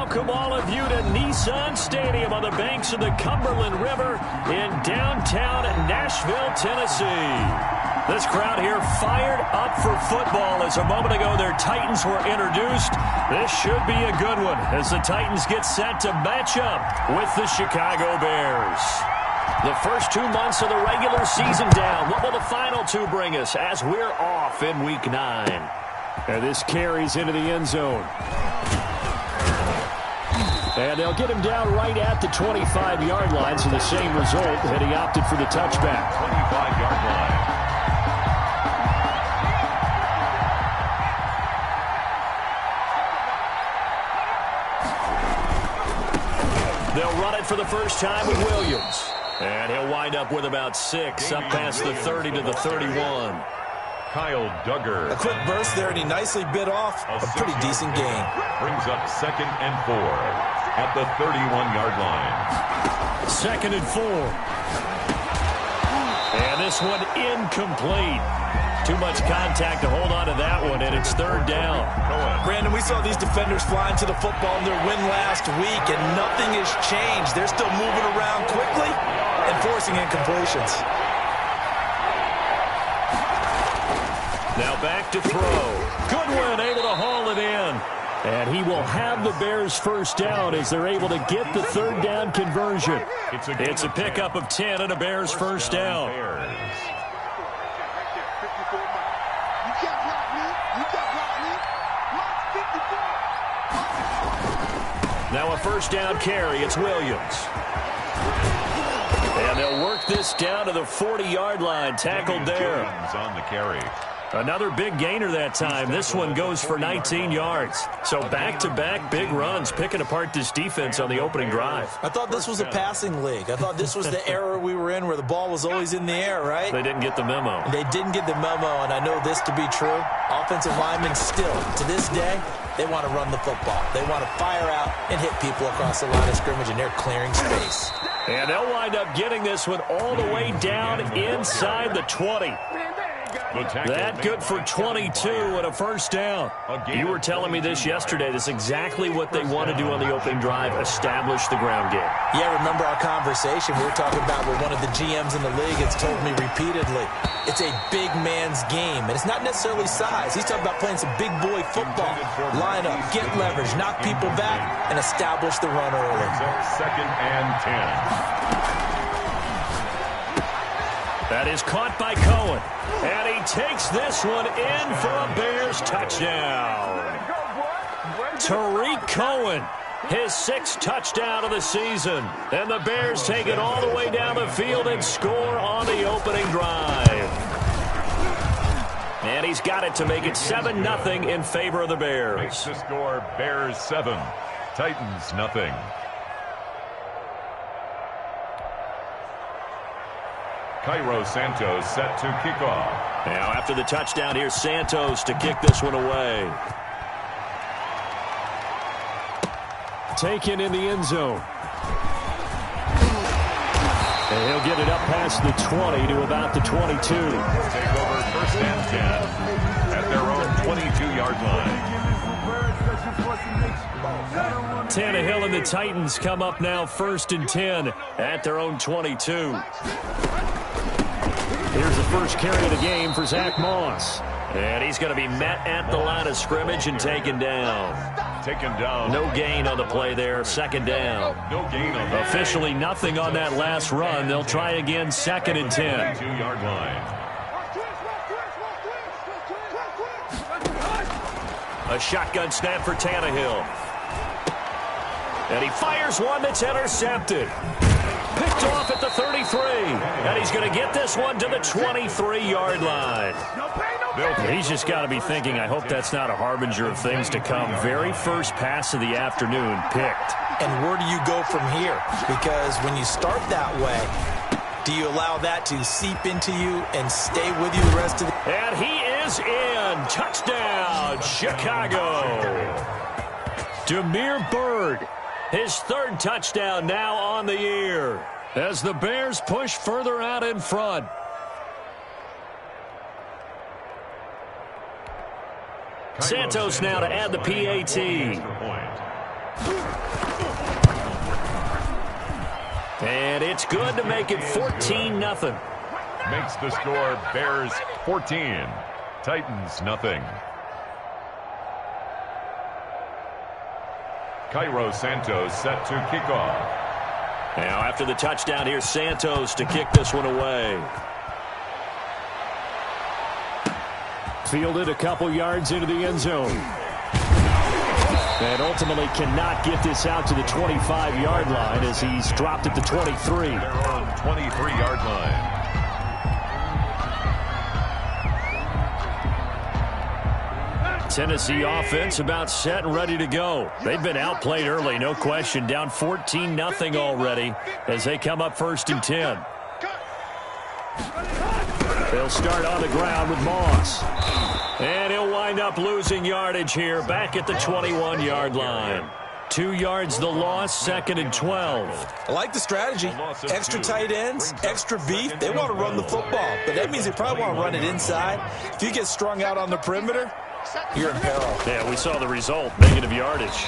welcome all of you to Nissan Stadium on the banks of the Cumberland River in downtown Nashville, Tennessee. This crowd here fired up for football as a moment ago their Titans were introduced. This should be a good one as the Titans get set to match up with the Chicago Bears. The first 2 months of the regular season down. What will the final two bring us as we're off in Week 9? And this carries into the end zone. And they'll get him down right at the 25-yard line, so the same result, and he opted for the touchback. 25-yard line. They'll run it for the first time with Williams. And he'll wind up with about 6, up past the 30 to the 31. Kyle Duggar. A quick burst there, and he nicely bit off a pretty decent gain. Brings up 2nd and 4 at the 31-yard line. 2nd and 4. And this one incomplete. Too much contact to hold on to that one, and it's 3rd down. Brandon, we saw these defenders flying to the football in their win last week, and nothing has changed. They're still moving around quickly and forcing incompletions. Now back to throw. Goodwin able to haul it in. And he will have the Bears first down as they're able to get the 3rd down conversion. It's a pickup of 10 and a Bears first down. Now a first down carry. It's Williams. And they'll work this down to the 40-yard line. Tackled there. On the carry. Another big gainer that time. This one goes for 19 yards. So back-to-back big runs, picking apart this defense on the opening drive. I thought this was a passing league. I thought this was the era we were in where the ball was always in the air, right? They didn't get the memo. They didn't get the memo, and I know this to be true. Offensive linemen still, to this day, they want to run the football. They want to fire out and hit people across the line of scrimmage, and they're clearing space. And they'll wind up getting this one all the way down inside the 20. That good for 22 and a first down. You were telling me this yesterday. This is exactly what they want to do on the opening drive, establish the ground game. Yeah, remember our conversation? We were talking about what one of the GMs in the league has told me repeatedly. It's a big man's game, and it's not necessarily size. He's talking about playing some big boy football. Line up, get leverage, knock people back, and establish the run early. 2nd and 10. That is caught by Cohen. And he takes this one in for a Bears touchdown. Tariq Cohen, his 6th touchdown of the season. And the Bears take it all the way down the field and score on the opening drive. And he's got it to make it 7-0 in favor of the Bears. Makes the score Bears 7, Titans nothing. Cairo Santos set to kick off. Now after the touchdown, here's Santos to kick this one away. Taken in the end zone. And he'll get it up past the 20 to about the 22. Take over 1st and 10 at their own 22-yard line. Tannehill and the Titans come up now 1st and 10 at their own 22. Here's the first carry of the game for Zach Moss. And he's going to be met at the line of scrimmage and taken down. Taken down. No gain on the play there. 2nd down. No gain on the Officially nothing on that last run. They'll try again 2nd and 10. 2-yard line. A shotgun snap for Tannehill. And he fires one that's intercepted. Picked off at the 33. And he's going to get this one to the 23-yard line. He's just got to be thinking, I hope that's not a harbinger of things to come. Very first pass of the afternoon picked. And where do you go from here? Because when you start that way, do you allow that to seep into you and stay with you the rest of the... And he is in. Touchdown, Chicago. Damiere Byrd, his 3rd touchdown now on the year as the Bears push further out in front. Santos now to add the PAT. And it's good to make it 14-0. Makes the score Bears 14, Titans nothing. Cairo Santos set to kick off. Now after the touchdown, here's Santos to kick this one away. Fielded a couple yards into the end zone. And ultimately cannot get this out to the 25-yard line as he's dropped at the 23. Their own 23-yard line. Tennessee offense about set and ready to go. They've been outplayed early, no question. Down 14-0 already as they come up 1st and 10. They'll start on the ground with Moss. And he'll wind up losing yardage here back at the 21-yard line. 2 yards the loss, 2nd and 12. I like the strategy. Extra tight ends, extra beef. They want to run the football, but that means they probably want to run it inside. If you get strung out on the perimeter, you're in peril. Yeah, we saw the result, negative yardage.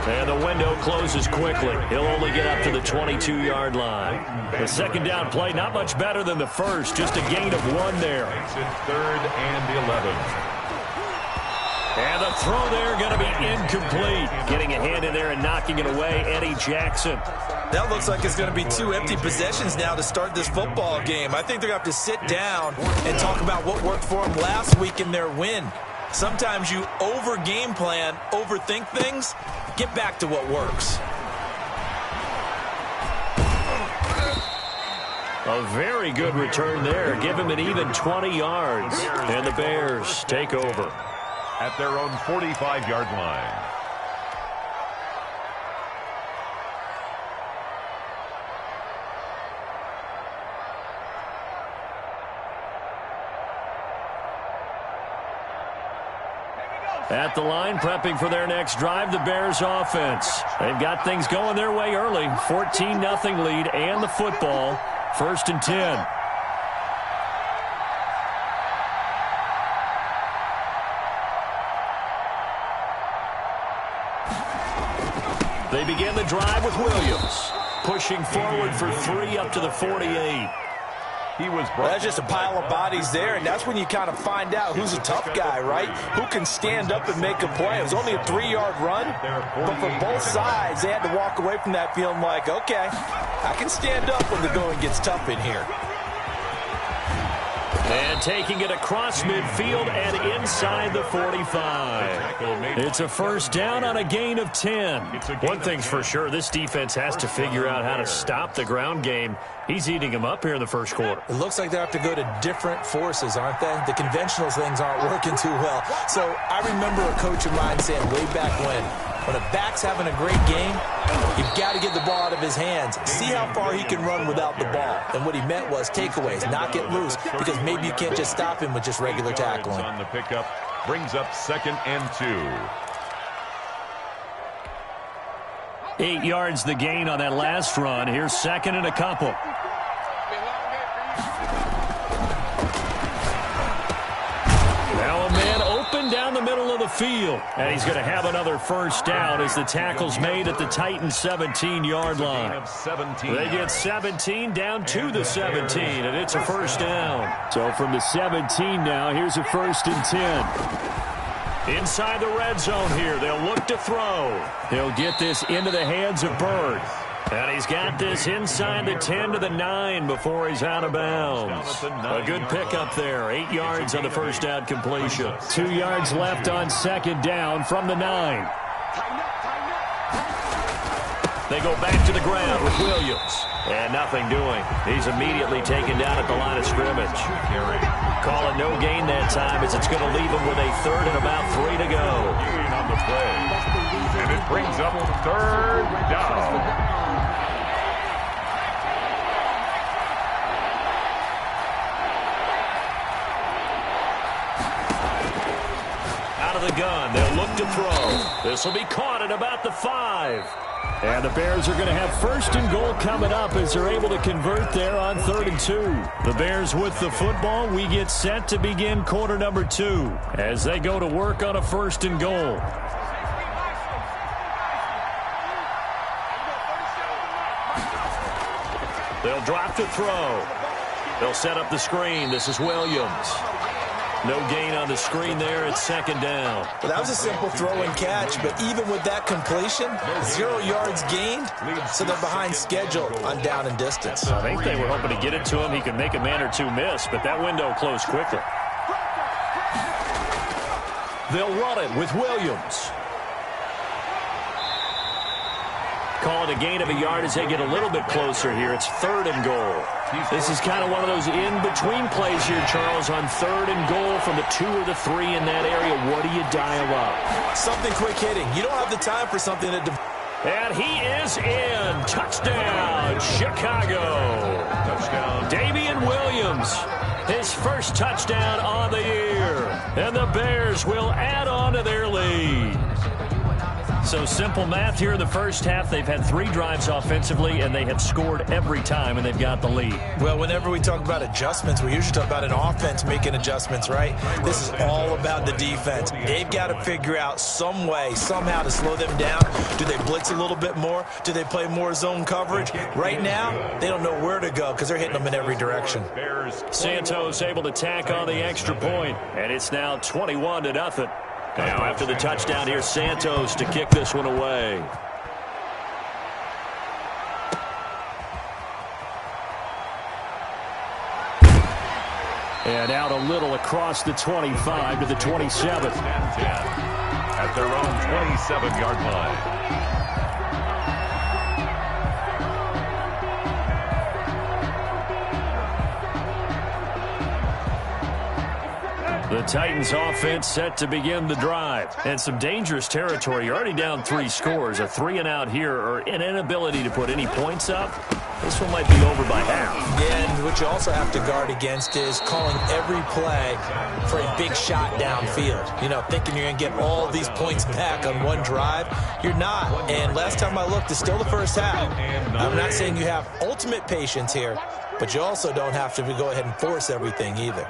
And the window closes quickly. He'll only get up to the 22-yard line. The second down play, not much better than the first, just a gain of 1 there. Makes it 3rd and 11. And the throw there going to be incomplete. Getting a hand in there and knocking it away, Eddie Jackson. That looks like it's going to be 2 empty possessions now to start this football game. I think they're going to have to sit down and talk about what worked for them last week in their win. Sometimes you over-game plan, overthink things. Get back to what works. A very good return there. Give him an even 20 yards. And the Bears take over at their own 45-yard line. At the line, prepping for their next drive, the Bears offense. They've got things going their way early. 14-0 lead and the football. 1st and 10. They begin the drive with Williams. Pushing forward for 3 up to the 48. That's just a pile of bodies there, and that's when you kind of find out who's a tough guy, right? Who can stand up and make a play. It was only a 3-yard run, but for both sides, they had to walk away from that feeling like, okay, I can stand up when the going gets tough in here. And taking it across midfield and inside the 45. It's a first down on a gain of 10. One thing's for sure, this defense has to figure out how to stop the ground game. He's eating them up here in the first quarter. It looks like they have to go to different forces, aren't they? The conventional things aren't working too well. So I remember a coach of mine saying way back when a back's having a great game, you've got to get the ball out of his hands. See how far he can run without the ball. And what he meant was takeaways, knock it loose, because maybe you can't just stop him with just regular tackling. On the pickup, brings up 2nd and 2. 8 yards the gain on that last run. Here's 2nd and a couple. Now a man open down the middle of the field. And he's going to have another first down as the tackle's made at the Titans' 17-yard line. They get 17 down to the 17, and it's a first down. So from the 17 now, here's a 1st and 10. Inside the red zone here, they'll look to throw. He'll get this into the hands of Byrd. And he's got this inside the 10 to the 9 before he's out of bounds. A good pickup there. 8 yards on the first down completion. 2 yards left on 2nd down from the 9. They go back to the ground with Williams. And nothing doing. He's immediately taken down at the line of scrimmage. Call it no gain that time as it's going to leave him with a 3rd and about 3 to go. On the play. And it brings up 3rd down. The gun. They'll look to throw. This will be caught at about the 5. And the Bears are going to have 1st and goal coming up as they're able to convert there on 3rd and 2. The Bears with the football. We get set to begin quarter number 2 as they go to work on a 1st and goal. They'll drop to throw. They'll set up the screen. This is Williams. No gain on the screen there. It's second down. Well, that was a simple throw and catch, but even with that completion, 0 yards gained, so they're behind schedule on down and distance. I think they were hoping to get it to him. He could make a man or two miss, but that window closed quickly. They'll run it with Williams. Call it a gain of a yard as they get a little bit closer here. It's 3rd and goal. This is kind of one of those in-between plays here, Charles, on 3rd and goal from the 2 or the 3 in that area. What do you dial up? Something quick hitting. You don't have the time for something that... And he is in. Touchdown, Chicago. Touchdown. Damian Williams, his first touchdown on the year. And the Bears will add on to their lead. So simple math here in the first half. They've had 3 drives offensively, and they have scored every time, and they've got the lead. Well, whenever we talk about adjustments, we usually talk about an offense making adjustments, right? This is all about the defense. They've got to figure out some way, somehow to slow them down. Do they blitz a little bit more? Do they play more zone coverage? Right now, they don't know where to go because they're hitting them in every direction. Santos able to tack on the extra point, and it's now 21-0. Now, after the touchdown, here's Santos to kick this one away. And out a little across the 25 to the 27. At their own 27-yard line. The Titans offense set to begin the drive. And some dangerous territory. You're already down 3 scores. A 3-and-out here or an inability to put any points up. This one might be over by half. And what you also have to guard against is calling every play for a big shot downfield. You know, thinking you're going to get all these points back on one drive. You're not. And last time I looked, it's still the first half. I'm not saying you have ultimate patience here, but you also don't have to go ahead and force everything either.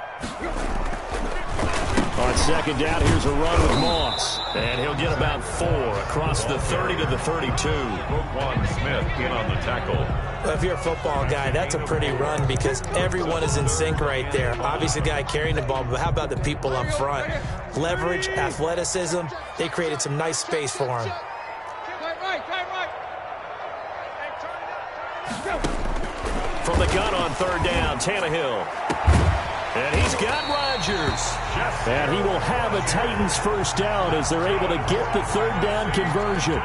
On second down, here's a run with Moss. And he'll get about 4 across the 30 to the 32. Roquan Smith in on the tackle. Well, if you're a football guy, that's a pretty run because everyone is in sync right there. Obviously, the guy carrying the ball, but how about the people up front? Leverage, athleticism, they created some nice space for him. From the gun on 3rd down, Tannehill. And he's got Rodgers. And he will have a Titans first down as they're able to get the 3rd down conversion.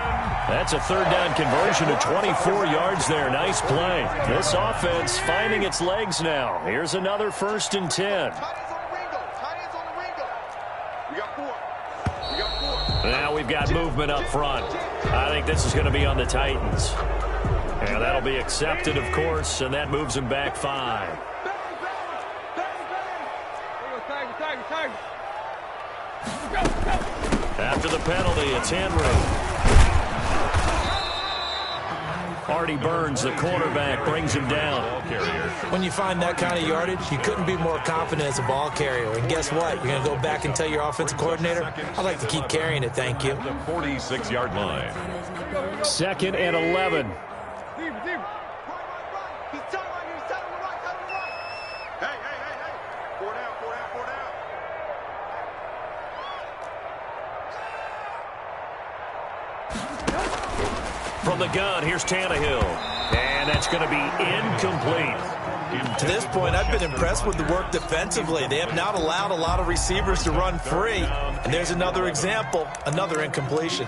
That's a 3rd down conversion of 24 yards there. Nice play. This offense finding its legs now. Here's another 1st and 10. Now we've got movement up front. I think this is going to be on the Titans. And that'll be accepted, of course, and that moves him back 5. After the penalty, it's Henry. Artie Burns, the cornerback, brings him down. When you find that kind of yardage, you couldn't be more confident as a ball carrier. And guess what? You're going to go back and tell your offensive coordinator, I'd like to keep carrying it, thank you. The 46-yard line. 2nd and 11. From the gun, here's Tannehill. And that's going to be incomplete. To this point, I've been impressed with the work defensively. They have not allowed a lot of receivers to run free. And there's another example, another incompletion.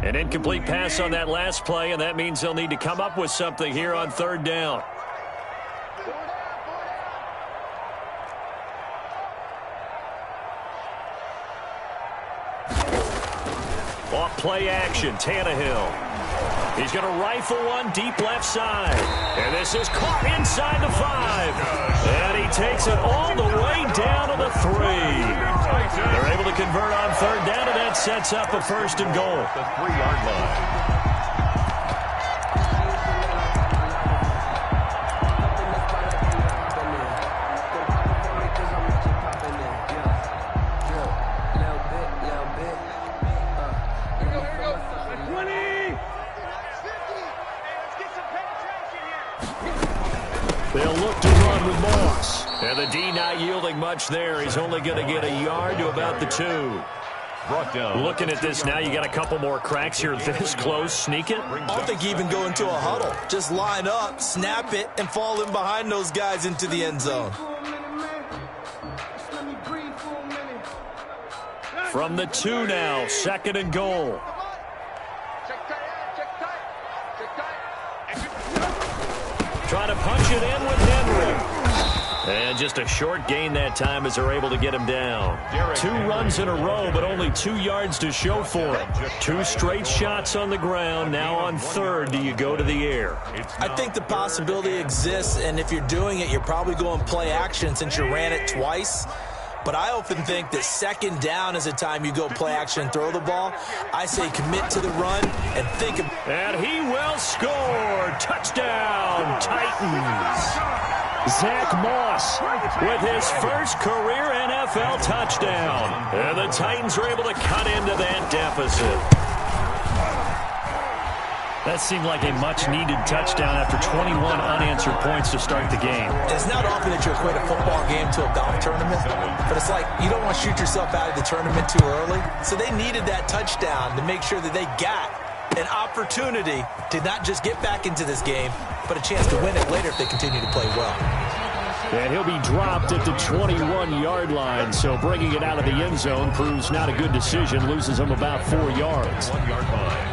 An incomplete pass on that last play, and that means they'll need to come up with something here on 3rd down. Off play action, Tannehill. He's going to rifle one deep left side. And this is caught inside the 5. And he takes it all the way down to the 3. They're able to convert on 3rd down, and that sets up a 1st and goal. The 3-yard line. They'll look to run with Moss. And the D not yielding much there. He's only going to get a yard to about the 2. Brought down. Looking at this now, you got a couple more cracks here this close. Sneak it. I don't think you even go into a huddle. Just line up, snap it, and fall in behind those guys into the end zone. From the 2 now, 2nd and goal. Trying to punch it in with Henry. And just a short gain that time as they're able to get him down. 2 runs in a row, but only 2 yards to show for it. 2 straight shots on the ground. Now on 3rd, do you go to the air? I think the possibility exists, and if you're doing it, you're probably going play action since you ran it twice. But I often think that 2nd down is the time you go play action and throw the ball. I say commit to the run and think of... And he will score. Touchdown, Titans. Zach Moss with his first career NFL touchdown. And the Titans are able to cut into that deficit. That seemed like a much-needed touchdown after 21 unanswered points to start the game. It's not often that you equate a football game to a golf tournament, but it's like you don't want to shoot yourself out of the tournament too early. So they needed that touchdown to make sure that they got an opportunity to not just get back into this game, but a chance to win it later if they continue to play well. And he'll be dropped at the 21-yard line, so bringing it out of the end zone proves not a good decision, loses him about 4 yards. 1 yard line.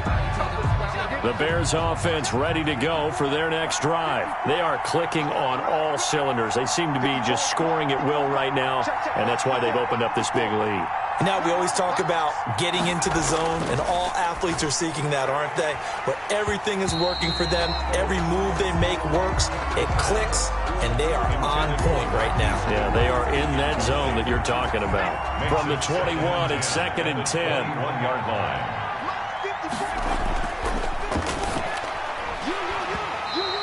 The Bears offense ready to go for their next drive. They are clicking on all cylinders. They seem to be just scoring at will right now, and that's why they've opened up this big lead. Now, we always talk about getting into the zone, and all athletes are seeking that, aren't they? But everything is working for them. Every move they make works. It clicks, and they are on point right now. Yeah, they are in that zone that you're talking about. From the 21, it's 2nd and 10. 1 yard line.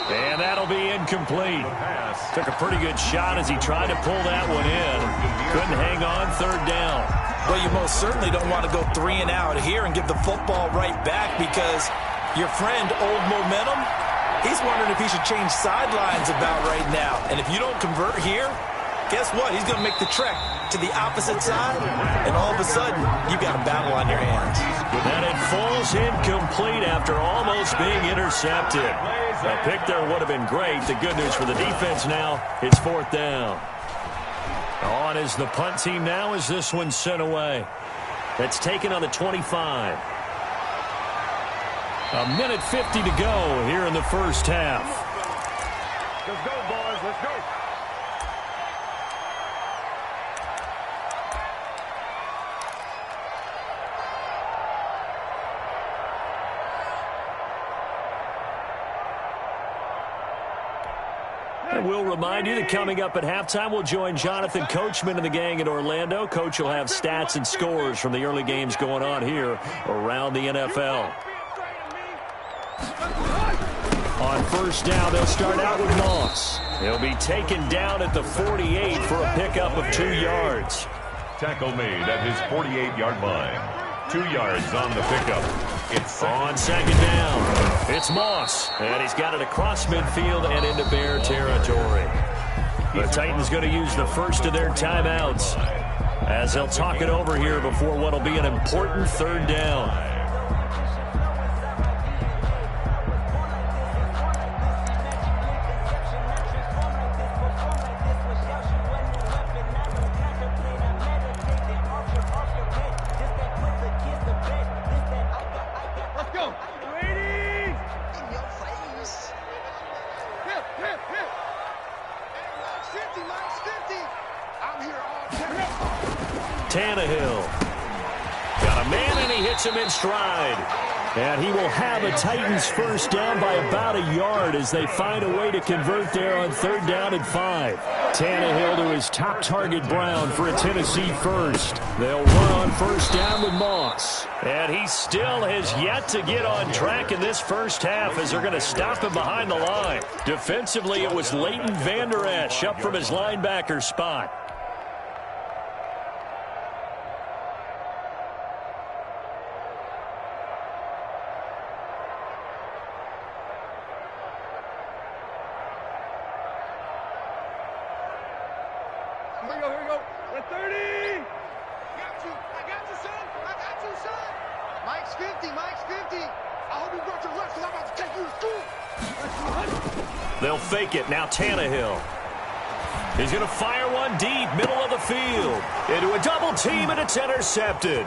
And that'll be incomplete. Took a pretty good shot as he tried to pull that one in. Couldn't hang on 3rd down. Well, you most certainly don't want to go 3 and out here and give the football right back because your friend, Old Momentum, he's wondering if he should change sidelines about right now. And if you don't convert here, guess what? He's going to make the trek to the opposite side, and all of a sudden, you've got a battle on your hands. And it falls incomplete after almost being intercepted. A pick there would have been great. The good news for the defense now is 4th down. On is the punt team now as this one's sent away. It's taken on the 25. A minute 50 to go here in the first half. Let's go, boys. Let's go. And we'll remind you that coming up at halftime, we'll join Jonathan Coachman and the gang in Orlando. Coach will have stats and scores from the early games going on here around the NFL. On 1st down, they'll start out with Moss. He'll be taken down at the 48 for a pickup of 2 yards. Tackle made at his 48-yard line. 2 yards on the pickup. It's on 2nd down. It's Moss, and he's got it across midfield and into Bear territory. The Titans going to use the first of their timeouts as they'll talk it over here before what will be an important 3rd down. Tannehill. Got a man, and he hits him in stride. And he will have a Titans first down by about a yard as they find a way to convert there on 3rd down and 5. Tannehill to his top target, Brown, for a Tennessee first. They'll run on 1st down with Moss. And he still has yet to get on track in this first half as they're going to stop him behind the line. Defensively, it was Leighton Vander Esch up from his linebacker spot. Here we go. We're 30. I got you, son. Mike's 50. I hope you brought your lunch because I'm about to take you to school. They'll fake it. Now Tannehill. He's going to fire one deep, middle of the field. Into a double team, and it's intercepted.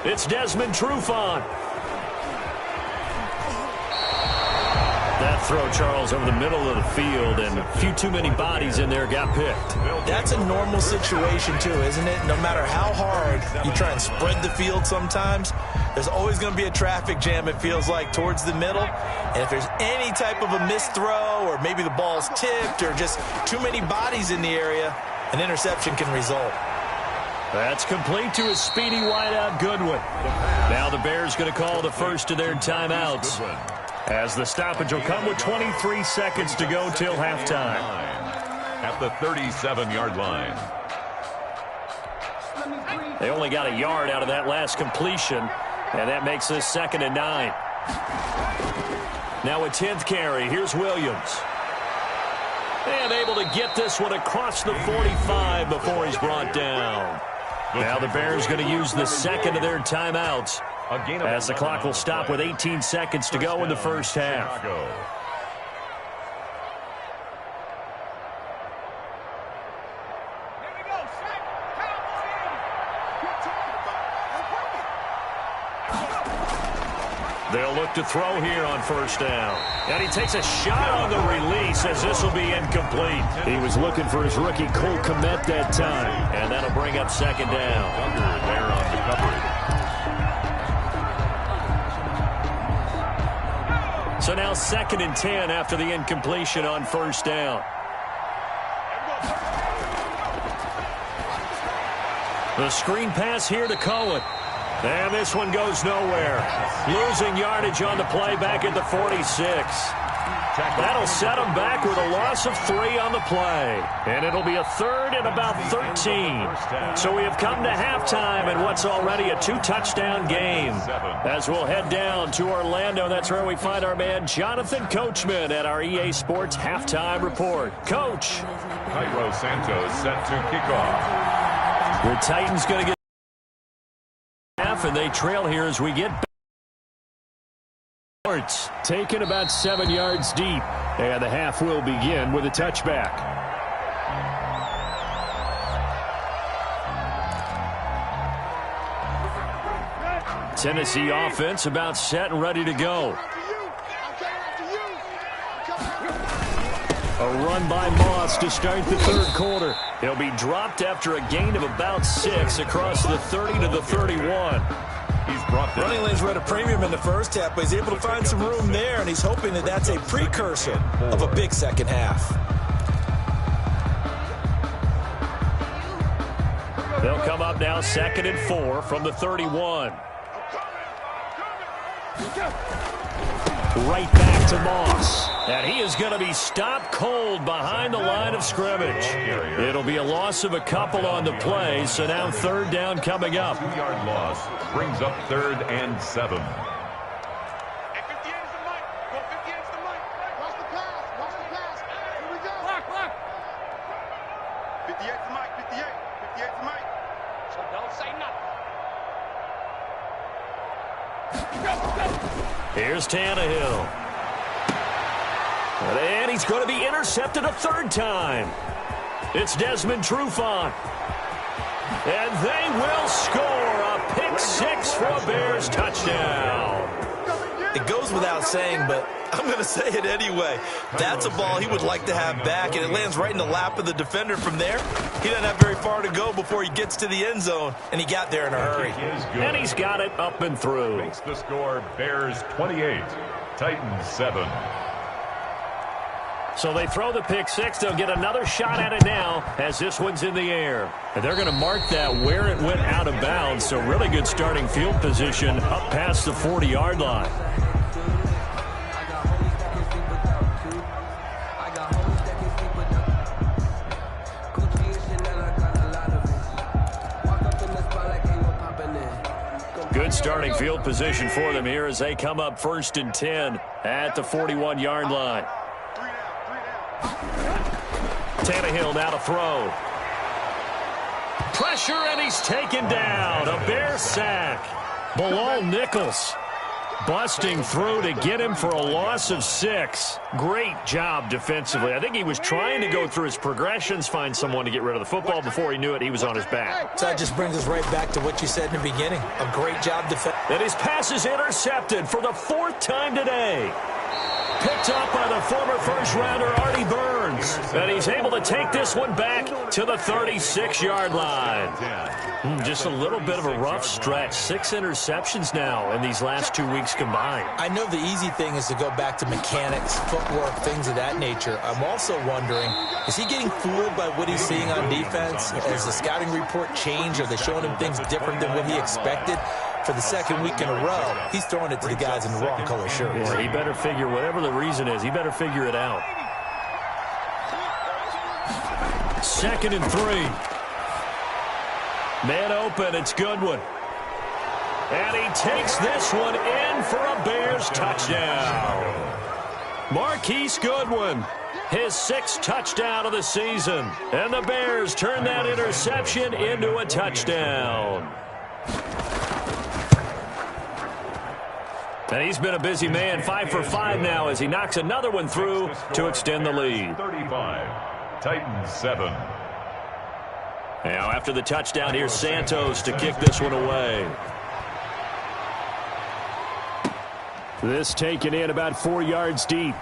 It's Desmond Trufant. That throw, Charles, over the middle of the field, and a few too many bodies in there got picked. That's a normal situation, too, isn't it? No matter how hard you try and spread the field sometimes, there's always going to be a traffic jam, it feels like, towards the middle. And if there's any type of a missed throw, or maybe the ball's tipped, or just too many bodies in the area, an interception can result. That's complete to a speedy wideout, Goodwin. Now the Bears going to call the first of their timeouts, as the stoppage will come with 23 seconds to go till halftime. At the 37-yard line. They only got a yard out of that last completion, and that makes this 2nd and 9. Now a 10th carry. Here's Williams. And able to get this one across the 45 before he's brought down. Now the Bears going to use the second of their timeouts, as the clock will stop with 18 seconds to go in the first half. They'll look to throw here on first down. And he takes a shot on the release, as this will be incomplete. He was looking for his rookie Cole Kmet that time. And that'll bring up 2nd down. There on the coverage. So now 2nd and 10 after the incompletion on first down. The screen pass here to Cohen. And this one goes nowhere. Losing yardage on the play back at the 46. That'll set them back with a loss of 3 on the play. And it'll be a 3rd and about 13. So we have come to halftime in what's already a 2-touchdown game. As we'll head down to Orlando, that's where we find our man Jonathan Coachman at our EA Sports Halftime Report. Coach. Cairo Santos set to kick off. The Titans going to get half, and they trail here as we get back. Taken about 7 yards deep, and the half will begin with a touchback. Tennessee offense about set and ready to go. A run by Moss to start the 3rd quarter. He'll be dropped after a gain of about 6 across the 30 to the 31. Running lanes were at a premium in the first half, but he's able to find some room there, and he's hoping that that's a precursor of a big second half. They'll come up now 2nd and 4 from the 31. Right back to Moss. And he is going to be stopped cold behind the line of scrimmage. It'll be a loss of a couple on the play, so now 3rd down coming up. 2-yard loss brings up 3rd and 7. Here's Tannehill. And he's going to be intercepted a 3rd time. It's Desmond Trufant. And they will score a pick 6 for a Bears touchdown. It goes without saying, but I'm going to say it anyway. That's a ball he would like to have back, and it lands right in the lap of the defender from there. He doesn't have very far to go before he gets to the end zone, and he got there in a hurry. And he's got it up and through. Makes the score Bears 28, Titans 7. So they throw the pick 6. They'll get another shot at it now as this one's in the air. And they're going to mark that where it went out of bounds. So really good starting field position up past the 40-yard line. Good starting field position for them here as they come up 1st and 10 at the 41-yard line. Tannehill now to throw. pressure, and he's taken down. A Bear sack. Bilal Nichols busting through to get him for a loss of 6. Great job defensively. I think he was trying to go through his progressions, find someone to get rid of the football. Before he knew it, he was on his back. So that just brings us right back to what you said in the beginning. A great job defending. And his pass is intercepted for the 4th time today. Picked up by the former first-rounder Artie Burns. And he's able to take this one back to the 36-yard line. Just a little bit of a rough stretch. 6 interceptions now in these last 2 weeks combined. I know the easy thing is to go back to mechanics, footwork, things of that nature. I'm also wondering, is he getting fooled by what he's seeing on defense? Has the scouting report changed? Are they showing him things different than what he expected? For the 2nd week in a row, he's throwing it to the guys in the wrong color shirts. Yeah, he better figure, whatever the reason is, he better figure it out. 2nd and 3. Man open, it's Goodwin. And he takes this one in for a Bears touchdown. Marquise Goodwin, his 6th touchdown of the season. And the Bears turn that interception into a touchdown. And he's been a busy man, 5 for 5 now as he knocks another one through to extend the lead. 35, Titans 7. Now after the touchdown, here's Santos to kick this one away. This taken in about 4 yards deep.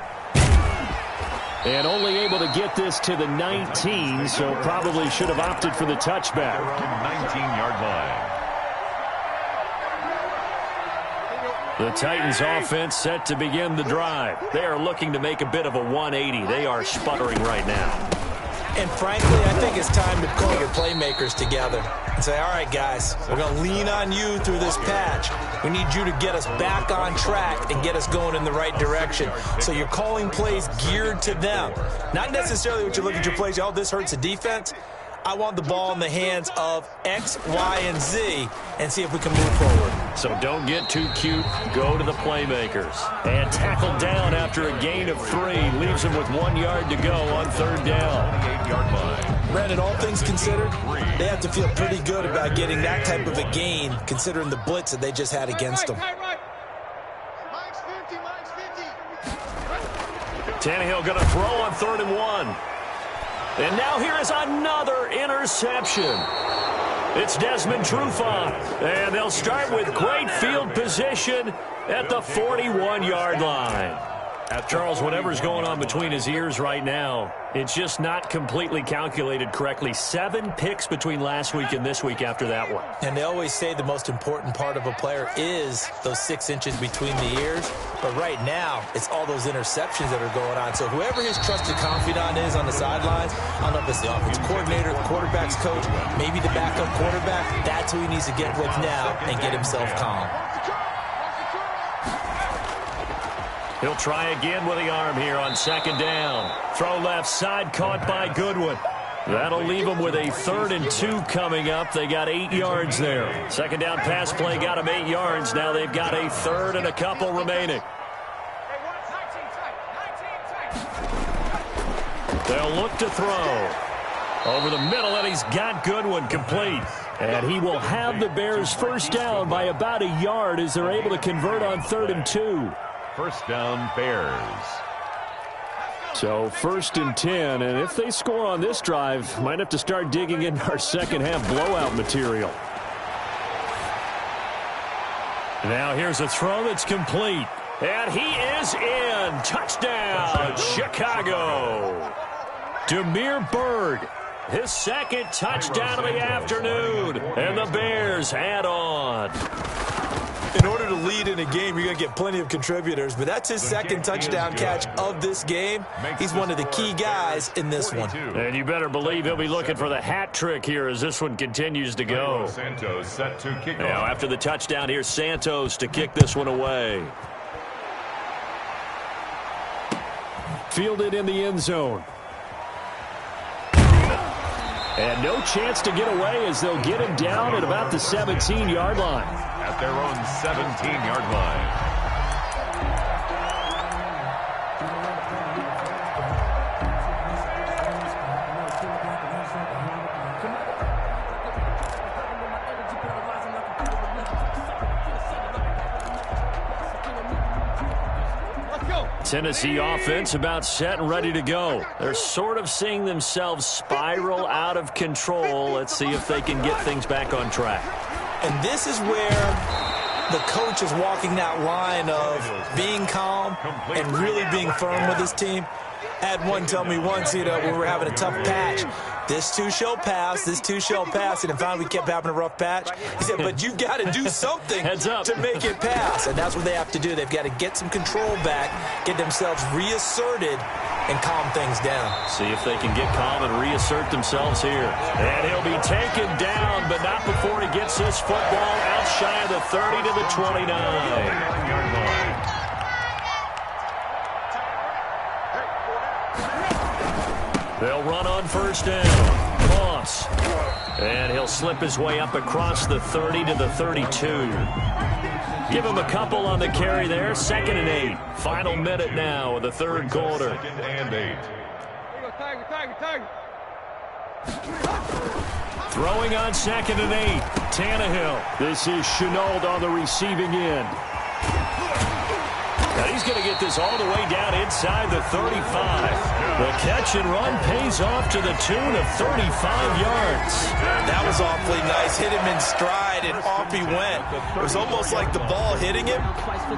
And only able to get this to the 19, so probably should have opted for the touchback. 19-yard line. The Titans offense set to begin the drive. They are looking to make a bit of a 180. They are sputtering right now. And frankly, I think it's time to call your playmakers together and say, all right, guys, we're going to lean on you through this patch. We need you to get us back on track and get us going in the right direction. So you're calling plays geared to them. Not necessarily what you look at your plays, oh, this hurts the defense. I want the ball in the hands of X, Y, and Z and see if we can move forward. So don't get too cute. Go to the playmakers. And tackled down after a gain of 3. Leaves him with 1 yard to go on 3rd down. 28-yard line. Brandon, all things considered, they have to feel pretty good about getting that type of a gain considering the blitz that they just had against them. Mike's 50, Mike's 50. Tannehill going to throw on 3rd and 1. And now here is another interception. It's Desmond Trufant. And they'll start with great field position at the 41-yard line. Charles, whatever's going on between his ears right now, it's just not completely calculated correctly. 7 picks between last week and this week after that one. And they always say the most important part of a player is those 6 inches between the ears. But right now, it's all those interceptions that are going on. So whoever his trusted confidant is on the sidelines, I don't know if it's the offensive coordinator, the quarterback's coach, maybe the backup quarterback, that's who he needs to get with now and get himself calm. He'll try again with the arm here on 2nd down. Throw left side, caught by Goodwin. That'll leave them with a 3rd and 2 coming up. They got 8 yards there. 2nd down pass play got them 8 yards. Now they've got a 3rd and a couple remaining. They'll look to throw. Over the middle, and he's got Goodwin complete. And he will have the Bears first down by about a yard as they're able to convert on 3rd and 2. First down, Bears. So 1st and 10, and if they score on this drive, might have to start digging in our second half blowout material. Now here's a throw that's complete. And he is in. Touchdown, Chicago. Damiere Byrd, his 2nd touchdown of the afternoon. And the Bears add on. In order to lead in a game, you're going to get plenty of contributors, but that's his 2nd touchdown catch of this game. He's one of the key guys in this one. And you better believe he'll be looking for the hat trick here as this one continues to go. Santos set to kick off. Now after the touchdown, here's Santos to kick this one away. Fielded in the end zone. And no chance to get away as they'll get him down at about the 17-yard line. At their own 17-yard line. Tennessee offense about set and ready to go. They're sort of seeing themselves spiral out of control. Let's see if they can get things back on track. And this is where the coach is walking that line of being calm and really being firm with his team. I had one tell me once, when we were having a tough patch, this too shall pass, this too shall pass. And finally we kept having a rough patch. He said, but you've got to do something to make it pass. And that's what they have to do. They've got to get some control back, get themselves reasserted, and calm things down. See if they can get calm and reassert themselves here. And he'll be taken down, but not before he gets this football out shy of the 30 to the 29. They'll run on first down. Moss. And he'll slip his way up across the 30 to the 32. Give him a couple on the carry there. 2nd and 8. Final minute now of the third quarter. 2nd and 8. Throwing on 2nd and 8. Tannehill. This is Shenault on the receiving end. Now he's going to get this all the way down inside the 35. The catch and run pays off to the tune of 35 yards. That was awfully nice. Hit him in stride, and off he went. It was almost like the ball hitting him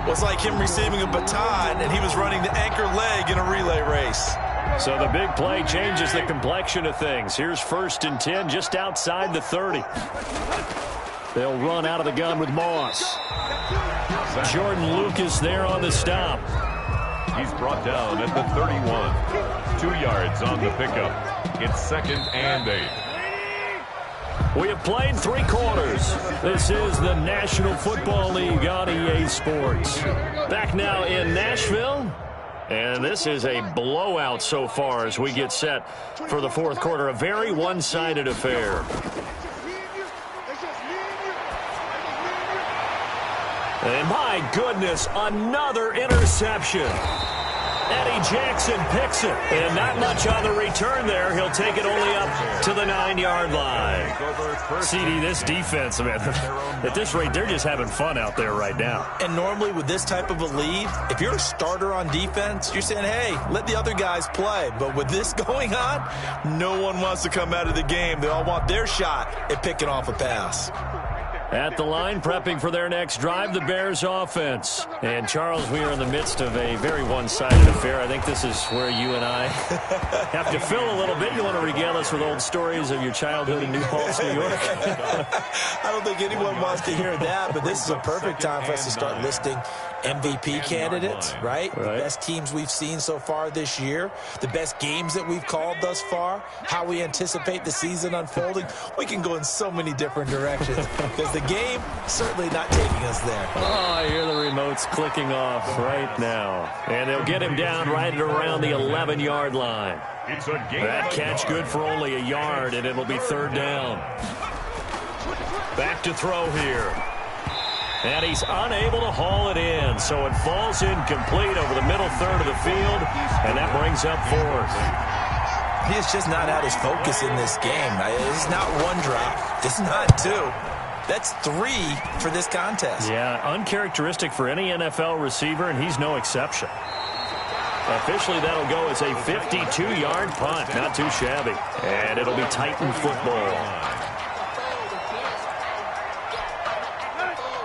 was like him receiving a baton, and he was running the anchor leg in a relay race. So the big play changes the complexion of things. Here's 1st and 10 just outside the 30. They'll run out of the gun with Moss. Jordan Lucas there on the stop. He's brought down at the 31. 2 yards on the pickup. It's 2nd and 8. We have played 3 quarters. This is the National Football League on EA Sports. Back now in Nashville. And this is a blowout so far as we get set for the 4th quarter. A very one-sided affair. And my goodness, another interception. Eddie Jackson picks it. And not much on the return there. He'll take it only up to the 9-yard line. CD, this defense, man, at this rate, they're just having fun out there right now. And normally with this type of a lead, if you're a starter on defense, you're saying, hey, let the other guys play. But with this going on, no one wants to come out of the game. They all want their shot at picking off a pass. At the line, prepping for their next drive, the Bears offense. And, Charles, we are in the midst of a very one-sided affair. I think this is where you and I have to fill a little bit. You want to regale us with old stories of your childhood in New Paltz, New York? I don't think anyone wants to hear that, but this is a perfect time for us to start listing MVP candidates, right? The best teams we've seen so far this year, the best games that we've called thus far, how we anticipate the season unfolding. We can go in so many different directions because the game certainly not taking us there. Oh, I hear the remotes clicking off right now. And they'll get him down right at around the 11-yard line. It's a game. That catch good for only a yard, and it'll be 3rd down. Back to throw here. And he's unable to haul it in, so it falls incomplete over the middle third of the field, and that brings up 4th. He has just not had his focus in this game. It's not 1 drop. It's not 2. That's 3 for this contest. Yeah, uncharacteristic for any NFL receiver, and he's no exception. Officially, that'll go as a 52-yard punt. Not too shabby. And it'll be Titan football.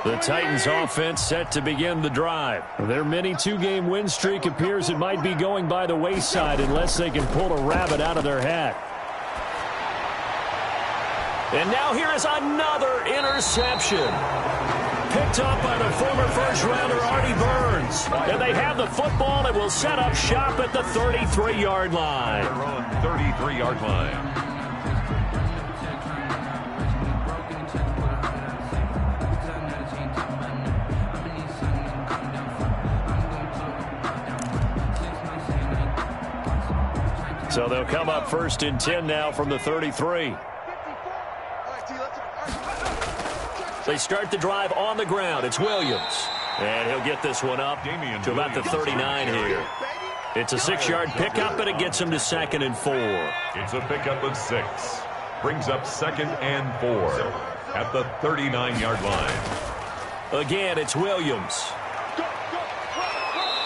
The Titans offense set to begin the drive. Their mini 2-game win streak appears it might be going by the wayside unless they can pull a rabbit out of their hat. And now here is another interception. Picked up by the former first-rounder Artie Burns. And they have the football and will set up shop at the 33-yard line. Their own 33-yard line. So they'll come up 1st and 10 now from the 33. They start the drive on the ground. It's Williams. And he'll get this one up to about the 39 here. It's a 6-yard pickup, and it gets him to 2nd and 4. It's a pickup of 6. Brings up 2nd and 4 at the 39-yard line. Again, it's Williams.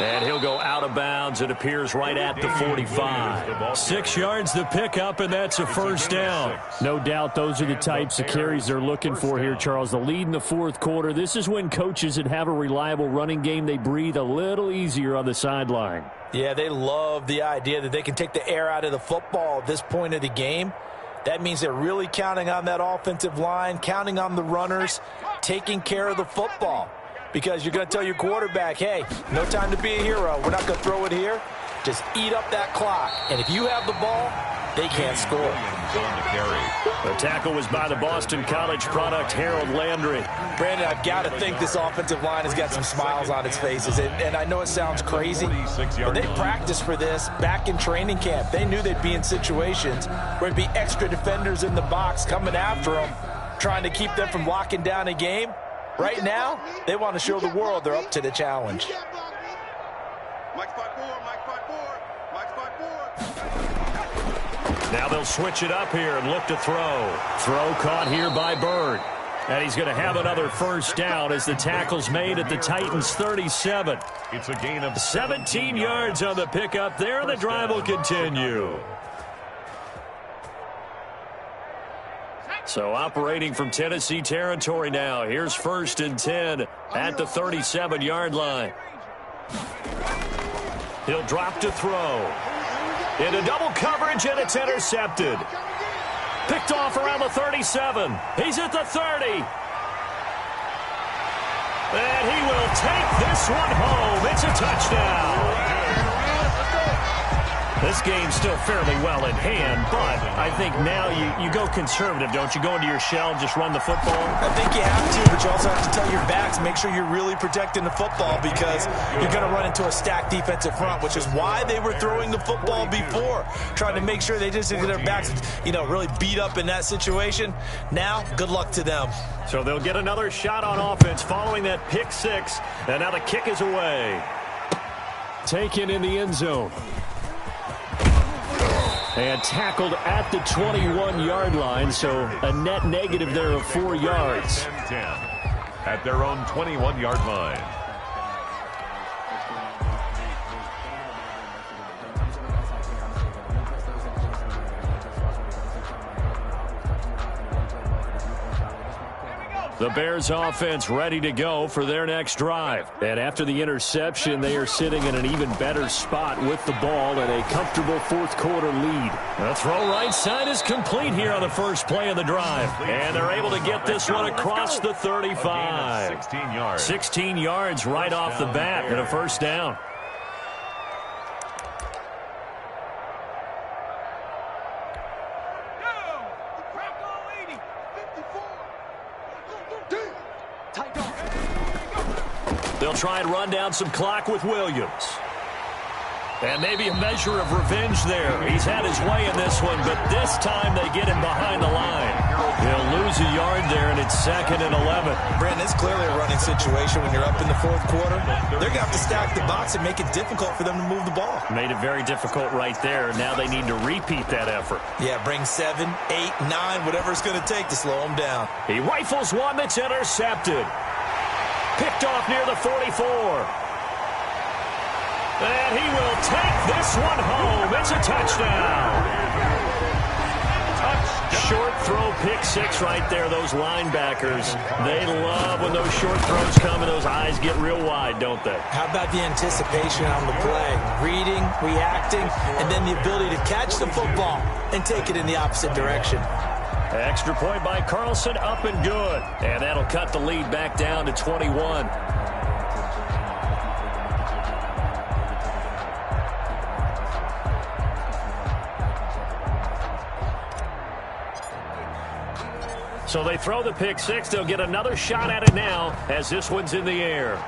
And he'll go out of bounds. It appears right at the 45. 6 yards the pickup, and that's a first down. No doubt those are the types of carries they're looking for here, Charles. The lead in the fourth quarter. This is when coaches that have a reliable running game, they breathe a little easier on the sideline. Yeah, they love the idea that they can take the air out of the football at this point of the game. That means they're really counting on that offensive line, counting on the runners, taking care of the football. Because you're going to tell your quarterback, hey, no time to be a hero. We're not going to throw it here. Just eat up that clock. And if you have the ball, they can't score. The tackle was by the Boston College product, Harold Landry. Brandon, I've got to think this offensive line has got some smiles on its faces. And I know it sounds crazy, but they practiced for this back in training camp. They knew they'd be in situations where it'd be extra defenders in the box coming after them, trying to keep them from locking down a game. Right now, they want to show the world they're up to the challenge. Now they'll switch it up here and look to throw. Throw caught here by Bird. And he's going to have another first down as the tackle's made at the Titans' 37. It's a gain of 17 yards on the pickup there, and the drive will continue. So operating from Tennessee territory now. Here's 1st and 10 at the 37-yard line. He'll drop to throw. Into double coverage, and it's intercepted. Picked off around the 37. He's at the 30. And he will take this one home. It's a touchdown. This game's still fairly well in hand, but I think now you go conservative, don't you? Go into your shell and just run the football? I think you have to, but you also have to tell your backs, make sure you're really protecting the football because you're going to run into a stacked defensive front, which is why they were throwing the football before, trying to make sure they just get their backs, really beat up in that situation. Now, good luck to them. So they'll get another shot on offense following that pick six, and now the kick is away. Taken in the end zone. And tackled at the 21-yard line, so a net negative there of 4 yards. 10 at their own 21-yard line. The Bears offense ready to go for their next drive. And after the interception, they are sitting in an even better spot with the ball and a comfortable fourth quarter lead. The throw right side is complete here on the first play of the drive. And they're able to get this one across the 35. 16 yards. 16 yards right off the bat and a first down. They'll try and run down some clock with Williams. And maybe a measure of revenge there. He's had his way in this one, but this time they get him behind the line. He'll lose a yard there, and it's 2nd and 11. Brandon, it's clearly a running situation when you're up in the fourth quarter. They're going to have to stack the box and make it difficult for them to move the ball. Made it very difficult right there. Now they need to repeat that effort. Yeah, bring 7, 8, 9, whatever it's going to take to slow them down. He rifles one that's intercepted. Picked off near the 44. And he will take this one home. It's a touchdown. Short throw, pick six right there. Those linebackers, they love when those short throws come and those eyes get real wide, don't they? How about the anticipation on the play? Reading, reacting, and then the ability to catch the football and take it in the opposite direction. Extra point by Carlson, up and good. And that'll cut the lead back down to 21. So they throw the pick six. They'll get another shot at it now as this one's in the air.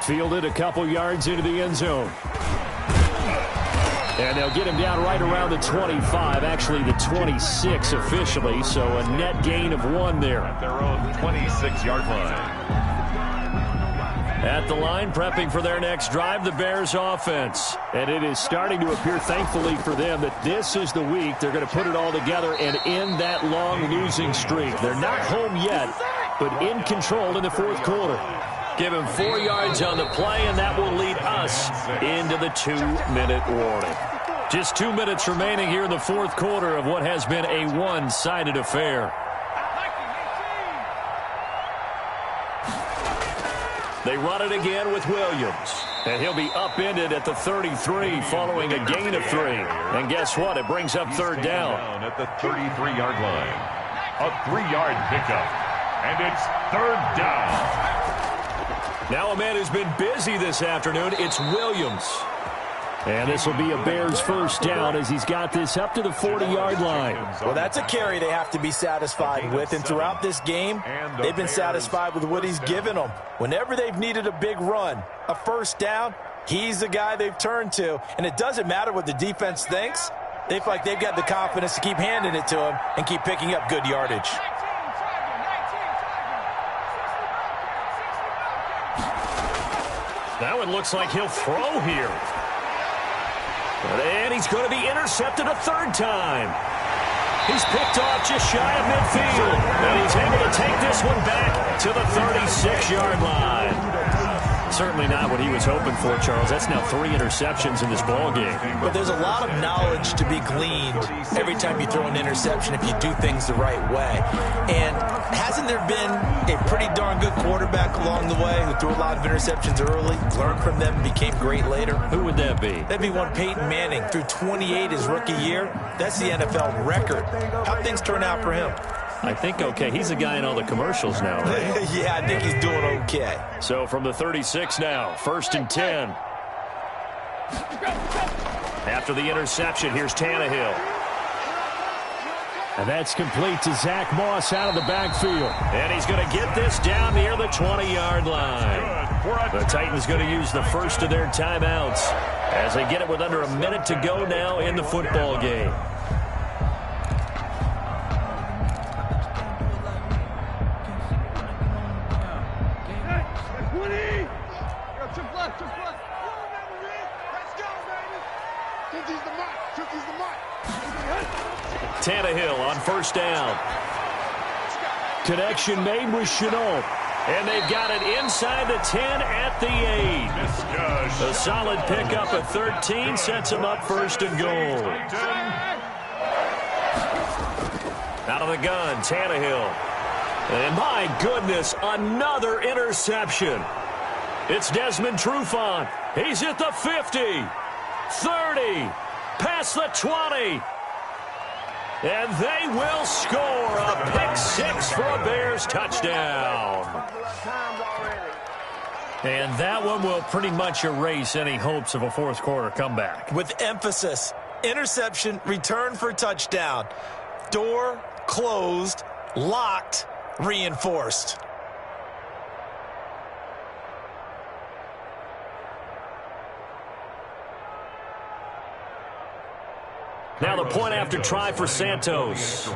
Fielded a couple yards into the end zone. And they'll get him down right around the 25, actually the 26 officially, so a net gain of 1 there. At their own 26-yard line. At the line, prepping for their next drive, the Bears offense. And it is starting to appear, thankfully for them, that this is the week they're going to put it all together and end that long losing streak. They're not home yet, but in control in the fourth quarter. Give him 4 yards on the play, and that will lead us into the 2-minute warning. Just 2 minutes remaining here in the fourth quarter of what has been a one-sided affair. They run it again with Williams. And he'll be upended at the 33 following a gain of 3. And guess what? It brings up third down. At the 33-yard line. A 3-yard pickup. And it's third down. Now a man who's been busy this afternoon, it's Williams. And this will be a Bears first down as he's got this up to the 40-yard line. Well, that's a carry they have to be satisfied with. And throughout this game, they've been satisfied with what he's given them. Whenever they've needed a big run, a first down, he's the guy they've turned to. And it doesn't matter what the defense thinks. They feel like they've got the confidence to keep handing it to him and keep picking up good yardage. Now it looks like he'll throw here. And he's going to be intercepted a third time. He's picked off just shy of midfield. And he's able to take this one back to the 36-yard line. Certainly not what he was hoping for, Charles. That's now 3 interceptions in this ballgame. But there's a lot of knowledge to be gleaned every time you throw an interception if you do things the right way. And hasn't there been a pretty darn good quarterback along the way who threw a lot of interceptions early, learned from them, became great later? Who would that be? That'd be one Peyton Manning. Threw 28 his rookie year. That's the NFL record. How'd things turn out for him? I think okay. He's the guy in all the commercials now, right? Yeah, I think he's doing okay. So from the 36 now, 1st and 10. After the interception, here's Tannehill. And that's complete to Zach Moss out of the backfield. And he's going to get this down near the 20-yard line. The Titans going to use the first of their timeouts as they get it with under a minute to go now in the football game. Tannehill on first down. Connection made with Shenault. And they've got it inside the 10 at the 8. A solid pickup at 13 sets him up 1st and goal. Out of the gun, Tannehill. And my goodness, another interception. It's Desmond Trufant. He's at the 50, 30, past the 20. And they will score a pick 6 for a Bears touchdown. And that one will pretty much erase any hopes of a fourth quarter comeback. With emphasis, interception, return for touchdown. Door closed, locked, reinforced. Now the point after try for Santos.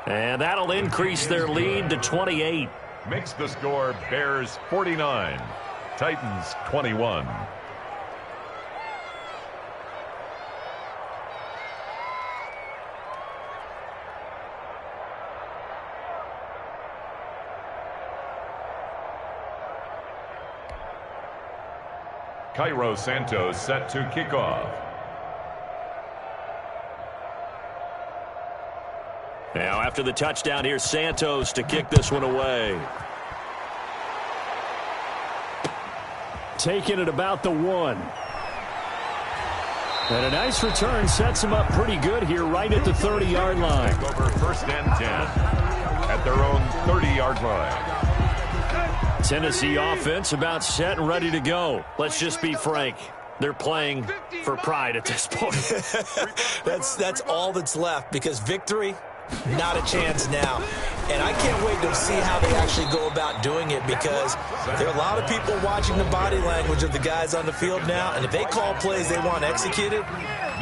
And that'll increase their lead to 28. Makes the score Bears 49, Titans 21. Cairo Santos set to kick off. Now after the touchdown, here's Santos to kick this one away. Taking it about the 1. And a nice return sets him up pretty good here right at the 30-yard line. Over 1st and 10 at their own 30-yard line. Tennessee offense about set and ready to go. Let's just be frank. They're playing for pride at this point. That's all that's left because victory, not a chance now. And I can't wait to see how they actually go about doing it because there are a lot of people watching the body language of the guys on the field now. And if they call plays they want executed,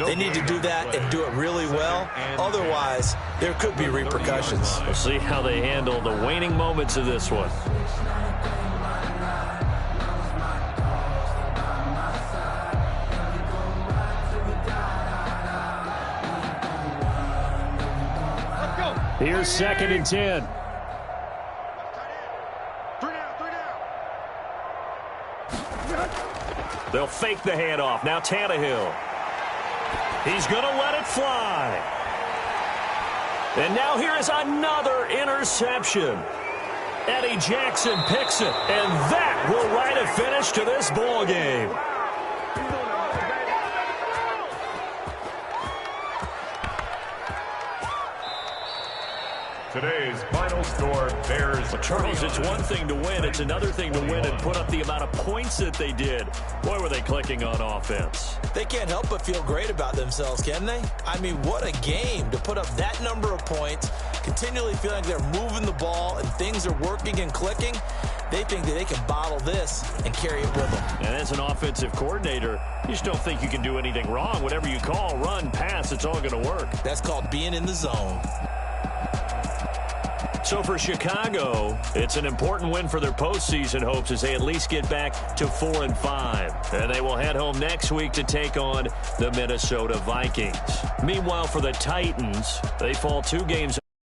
they need to do that and do it really well. Otherwise, there could be repercussions. We'll see how they handle the waning moments of this one. Here's 2nd and 10. They'll fake the handoff. Now Tannehill. He's going to let it fly. And now here is another interception. Eddie Jackson picks it, and that will write a finish to this ball game. Today's final score, Bears. Well, Charles, it's one thing to win. It's another thing to win and put up the amount of points that they did. Boy, were they clicking on offense. They can't help but feel great about themselves, can they? I mean, what a game to put up that number of points, continually feeling like they're moving the ball and things are working and clicking. They think that they can bottle this and carry it with them. And as an offensive coordinator, you just don't think you can do anything wrong. Whatever you call, run, pass, it's all going to work. That's called being in the zone. So for Chicago, it's an important win for their postseason hopes as they at least get back to 4-5. And they will head home next week to take on the Minnesota Vikings. Meanwhile, for the Titans, they fall 2 games